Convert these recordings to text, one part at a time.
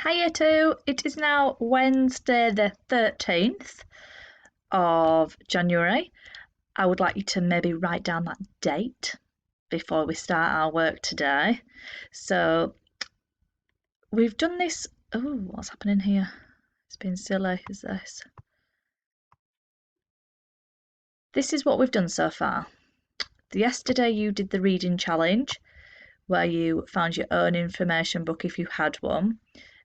Hiya too. It is now Wednesday the 13th of January. I would like you to maybe write down that date before we start our work today. So we've done this. Oh, what's happening here? It's been silly, is this? This is what we've done so far. Yesterday you did the reading challenge where you found your own information book if you had one,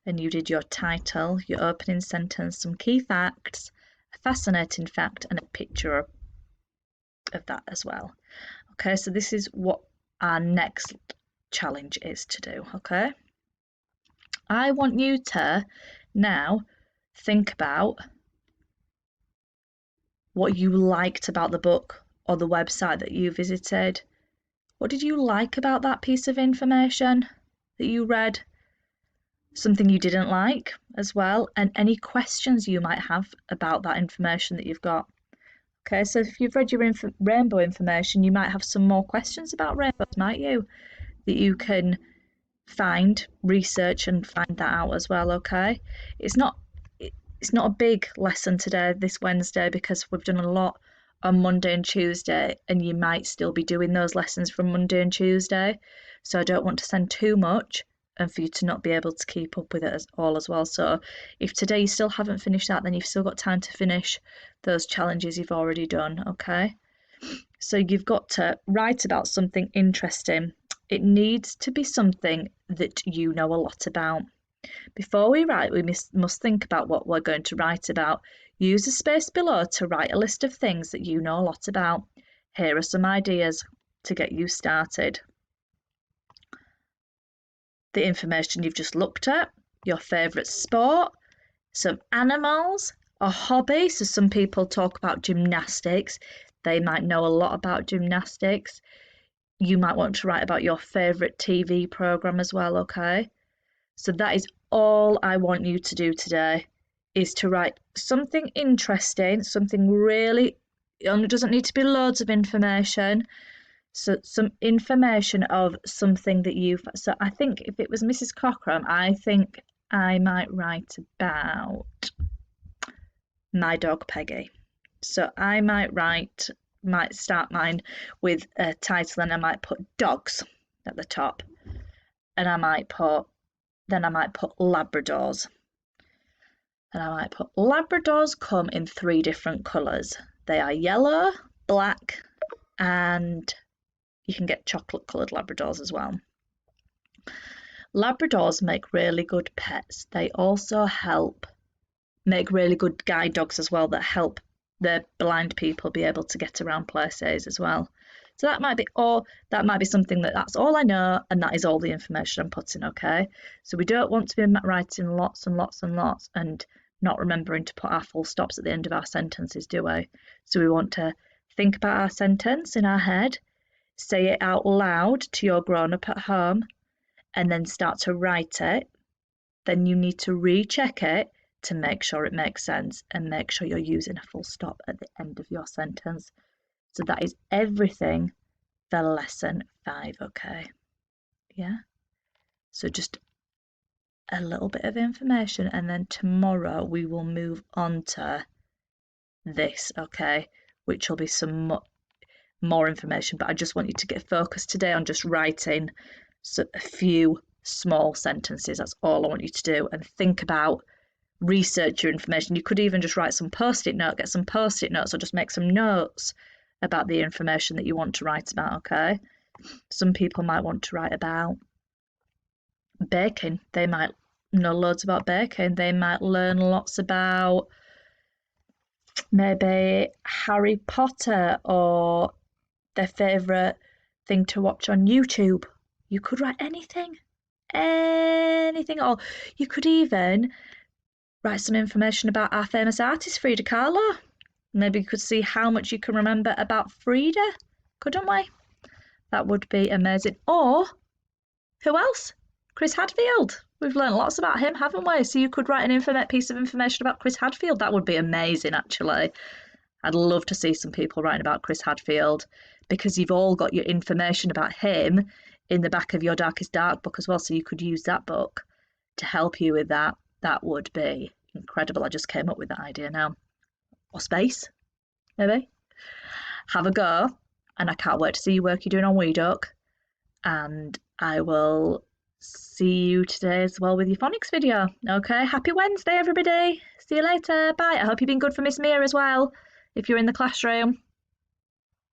and you did your title, your opening sentence, some key facts, a fascinating fact, and a picture of that as well. Okay, so this is what our next challenge is to do. Okay, I want you to now think about what you liked about the book or the website that you visited. What did you like about that piece of information that you read? Something you didn't like as well, and any questions you might have about that information that you've got. Okay, so if you've read your rainbow information, you might have some more questions about rainbows, might you? That you can research and find that out as well. Okay, it's not a big lesson today, this Wednesday, because we've done a lot on Monday and Tuesday, and you might still be doing those lessons from Monday and Tuesday. So I don't want to send too much and for you to not be able to keep up with it as well. So if today you still haven't finished that, then you've still got time to finish those challenges you've already done. Okay, so you've got to write about something interesting. It needs to be something that you know a lot about. Before we write, we must think about what we're going to write about. Use the space below to write a list of things that you know a lot about. Here are some ideas to get you started. The information you've just looked at, your favourite sport, some animals, a hobby. So some people talk about gymnastics. They might know a lot about gymnastics. You might want to write about your favourite TV programme as well, okay? So that is all I want you to do today, is to write something interesting, something really, it only doesn't need to be loads of information. So some information of something that you've, so I think if it was Mrs. Cockram, I think I might write about my dog Peggy. So I might start mine with a title, and I might put dogs at the top, and I might put Labradors. And I might put Labradors come in 3 different colours. They are yellow, black, and you can get chocolate coloured Labradors as well. Labradors make really good pets. They also make really good guide dogs as well, that help the blind people be able to get around places as well. So that might be something that's all I know, and that is all the information I'm putting, okay? So we don't want to be writing lots and lots and lots and not remembering to put our full stops at the end of our sentences, do we? So we want to think about our sentence in our head, say it out loud to your grown-up at home, and then start to write it. Then you need to recheck it to make sure it makes sense, and make sure you're using a full stop at the end of your sentence. So that is everything for lesson 5, okay? Yeah? So just a little bit of information, and then tomorrow we will move on to this, okay? Which will be some more information, but I just want you to get focused today on just writing a few small sentences. That's all I want you to do, and think about, research your information. You could even just write some post-it note, get some post-it notes, or just make some notes about the information that you want to write about, okay? Some people might want to write about baking. They might know loads about baking. They might learn lots about maybe Harry Potter, or their favourite thing to watch on YouTube. You could write anything, or you could even write some information about our famous artist, Frida Kahlo. Maybe you could see how much you can remember about Frida, couldn't we? That would be amazing. Or, who else? Chris Hadfield. We've learned lots about him, haven't we? So you could write an piece of information about Chris Hadfield. That would be amazing, actually. I'd love to see some people writing about Chris Hadfield, because you've all got your information about him in the back of your Darkest Dark book as well, so you could use that book to help you with that, that would be incredible. I just came up with that idea now. Or space, maybe. Have a go, and I can't wait to see you work you're doing on WeDuck. And I will see you today as well with your phonics video. Okay, happy Wednesday, everybody. See you later. Bye. I hope you've been good for Miss Mia as well. If you're in the classroom,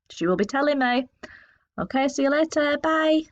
she will be telling me. Okay, see you later. Bye.